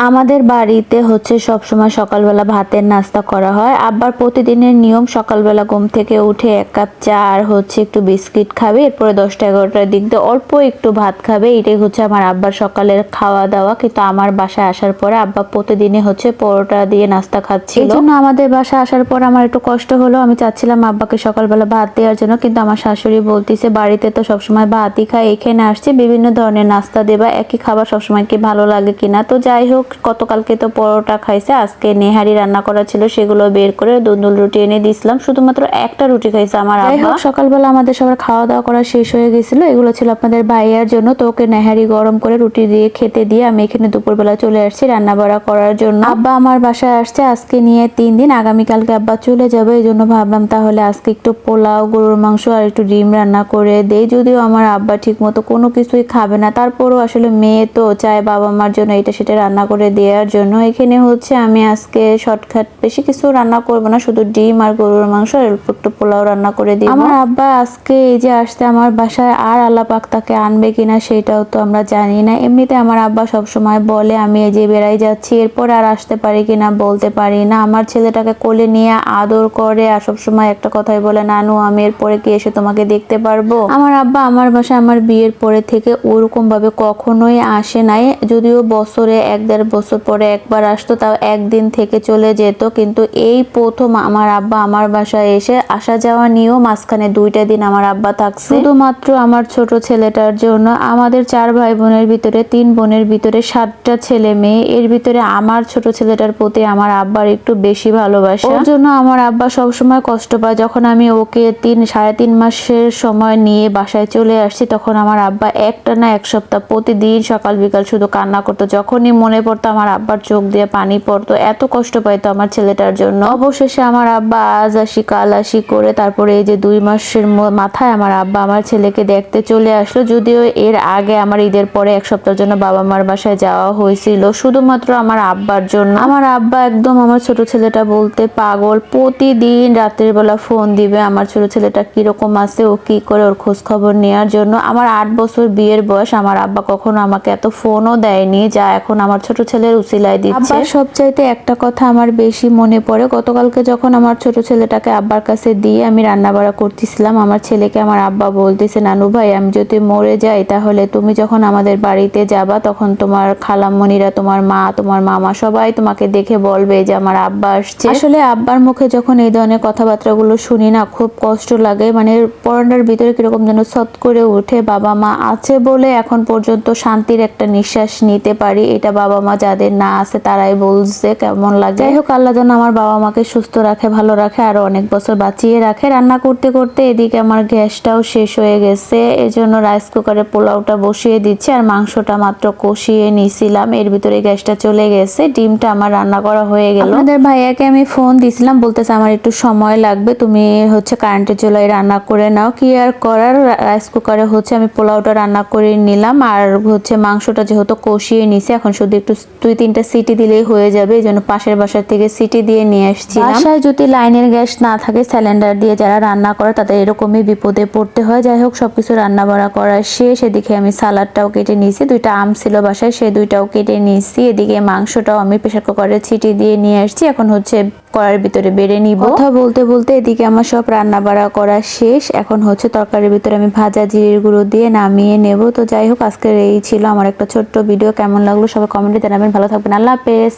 আমাদের বাড়িতে হচ্ছে সবসময় সকালবেলা ভাতের নাস্তা করা হয়। আব্বার প্রতিদিনের নিয়ম সকালবেলা ঘুম থেকে উঠে 1 কাপ চা আর হচ্ছে একটু বিস্কিট খাবে, এরপরে 10টা-11টার দিক দিয়ে অল্প একটু ভাত খাবে। এটাই হচ্ছে আমার আব্বার সকালের খাওয়া দাওয়া। কিন্তু আমার বাসায় আসার পরে আব্বা প্রতিদিনই হচ্ছে পরোটা দিয়ে নাস্তা খাচ্ছিল। এই জন্য আমাদের বাসায় আসার পর আমার একটু কষ্ট হলো। আমি চাচ্ছিলাম আব্বাকে সকালবেলা ভাত দেওয়ার জন্য, কিন্তু আমার শাশুড়ি বলতেছে বাড়িতে তো সবসময় ভাতই খায়, এখানে আসছে বিভিন্ন ধরনের নাস্তা দেবা, একই খাবার সবসময় কি ভালো লাগে কিনা। তো যাই হোক, গতকালকে তো পরোটা খাইছে, আজকে নেহারি রান্না করা ছিল, সেগুলো বের করে দুন্দুল রুটি এনে দিয়েছিলাম। শুধুমাত্র একটা রুটি খাইছে আমার আব্বা। সকালবেলা আমাদের সবার খাওয়া দাওয়া করা শেষ হয়ে গেছিল। এগুলো ছিল আপনাদের ভাইয়ার জন্য। তো ওকে নেহারি গরম করে রুটি দিয়ে খেতে দিয়ে আমি এখানে দুপুরবেলা চলে আসছি রান্না বাড়া করার জন্য। আব্বা আমার বাসায় আসছে আজকে নিয়ে 3 দিন, আগামীকালকে আব্বা চলে যাবে। এই জন্য ভাবলাম তাহলে আজকে একটু পোলাও, গরুর মাংস আর একটু ডিম রান্না করে দেই। যদিও আমার আব্বা ঠিক মতো কোনো কিছুই খাবে না, তারপরও আসলে মেয়ে তো চায় বাবা মার জন্য এটা সেটা রান্না করে দেওয়ার জন্য। এখানে হচ্ছে আমি আজকে শর্টকাট, বেশি কিছু রান্না করবো না, শুধু ডিম আর গরুর মাংস আর একটু পোলাও রান্না করে দিই। আমার আব্বা আজকে এই যে আসছে আমার বাসায়, আর আল্লাহ পাক তাকে আনবে কিনা সেটাও তো আমরা জানি না। এমনিতে আমার আব্বা সবসময় বলে আমি এই যে বেড়াই যাচ্ছি, এরপর আর আসতে পারি কিনা বলতে পারি না। আমার ছেলেটাকে কোলে নিয়ে আদর করে আর সবসময় একটা কথাই বলে, নানু আমি এরপরে কি এসে তোমাকে দেখতে পারবো। আমার আব্বা আমার বাসায় আমার বিয়ের পরে থেকে ওরকম ভাবে কখনোই আসে নাই, যদিও বছরে 1-1.5 বছর পরে একবার আসতো, তাও একদিন থেকে চলে যেত। কিন্তু এই প্রথম আমার আব্বা আমার বাসায় এসে আসা যাওয়া নিয়েও মাঝখানে 2টা দিন আমার আব্বা থাকছে, শুধুমাত্র আমার ছোট ছেলেটার জন্য। আমাদের 4 ভাই বোনের ভিতরে 3 বোনের ভিতরে 7টা ছেলে মেয়ে, এর ভিতরে আমার ছোট ছেলেটার প্রতি আমার আব্বার একটু বেশি ভালোবাসা। ওর জন্য আমার আব্বা সবসময় কষ্ট পায়। যখন আমি ওকে 3-3.5 মাসের সময় নিয়ে বাসায় চলে আসছি, তখন আমার আব্বা একটানা 1 সপ্তাহ প্রতিদিন সকাল বিকাল শুধু কান্না করতো। যখনই মনে পড়তো আমার আব্বার চোখ দিয়ে পানি পড়তো, এত কষ্ট পাইতো আমার ছেলেটার জন্য। অবশেষে আমার আব্বা আজ আসি কাল আসি করে তারপরে এই যে 2 মাসের মাথায় আমার আব্বা আমার ছেলেকে দেখতে চলে আসলো। যদিও এর আগে আমার ঈদের পরে 1 সপ্তাহের জন্য বাবা মার বাসায় যাওয়া হয়েছিল, শুধুমাত্র আমার আব্বার জন্য। আমার আব্বা একদম আমার ছোট ছেলেটা বলতে পাগল, প্রতিদিন রাতের বেলা ফোন দিবে আমার ছোট ছেলেটা কিরকম আছে, ও কি করে, ওর খোঁজ খবর নেওয়ার জন্য। আমার 8 বছর বিয়ের বয়স, আমার আব্বা কখনো আমাকে এত ফোনও দেয়নি যা এখন আমার ছোট ছেলের উসিলায় দিচ্ছে। আব্বার সবচাইতে একটা কথা আমার বেশি মনে পড়ে। গতকালকে যখন আমার ছোট ছেলেটাকে আব্বার কাছে দিয়ে আমি রান্না বাড়া করতেছিলাম, আমার ছেলেকে আমার আব্বা বলতেছে, নানু ভাই আমি যদি মরে যাই তাহলে তুমি যখন আমাদের বাড়িতে যাবা তখন তোমার খালাম্মনিরা, তোমার মা, তোমার মামা সবাই তোমাকে দেখে বলবে যে আমার আব্বা আসছে। আসলে আব্বার মুখে যখন এই ধরনের কথাবার্তাগুলো শুনি না, খুব কষ্ট লাগে। মানে পরনের ভিতরে কিরকম যেন ছট করে উঠে। বাবা মা আছে বলে এখন পর্যন্ত শান্তির একটা নিঃশ্বাস নিতে পারি, এটা বাবা মা যাদের না আছে তারাই বলছে কেমন লাগে। যাই হোক, আল্লাহ যেন আমার বাবা মাকে সুস্থ রাখে, ভালো রাখে, আরো অনেক বছর বাঁচিয়ে রাখে। রান্না করতে করতে এদিকে আমার গ্যাসটাও শেষ হয়ে গেছে, এজন্য রাইস কুকারে পোলাওটা বসিয়ে দিচ্ছি আর মাংসটা মাত্র কষিয়ে নিছিলাম, এর ভিতরে গ্যাসটা চলে গেছে। ডিমটা আমার রান্না করা হয়ে গেল। আপনাদের ভাইয়াকে আমি ফোন দিছিলাম, বলতেছে আমার একটু সময় লাগবে, তুমি হচ্ছে কারেন্টের চুলায় রান্না করে নাও। কি আর করার, রাইস কুকারে হচ্ছে আমি পোলাওটা রান্না করে নিলাম আর হচ্ছে মাংসটা যেহেতু কষিয়ে নিছি, এখন শুধু একটু 2-3টা সিটি দিলেই হয়ে যাবে। এই জন্য পাশের বাসার থেকে সিটি দিয়ে নিয়ে আসছিলাম। বাসায় যদি লাইনের গ্যাস না থাকে, সিলিন্ডার দিয়ে যারা রান্না করে তাদের এরকমই বিপদে পড়তে হয়। যাই হোক, সবকিছু রান্না বাড়া করা শেষ। এদিকে আমি সালাডটাও কেটে নিয়েছি, 2টা আম ছিল বাসায়, সেই 2টাও কেটে নিয়েছি। এদিকে মাংসটাও আমি প্রেসার কুকারে সিটি দিয়ে নিয়ে আসছি, এখন হচ্ছে কড়াইয়ের ভিতরে বেড়ে নিব। কথা বলতে বলতে এদিকে আমার সব রান্না বাড়া করা শেষ। এখন হচ্ছে তরকারির ভিতরে আমি ভাজা জিরের গুঁড়ো দিয়ে নামিয়ে নেব। তো যাই হোক, আজকের এই ছিল আমার একটা ছোট্ট ভিডিও। কেমন লাগলো সবাই কমেন্টে জানাবেন। ভালো থাকবেন, আল্লাহ হাফেজ।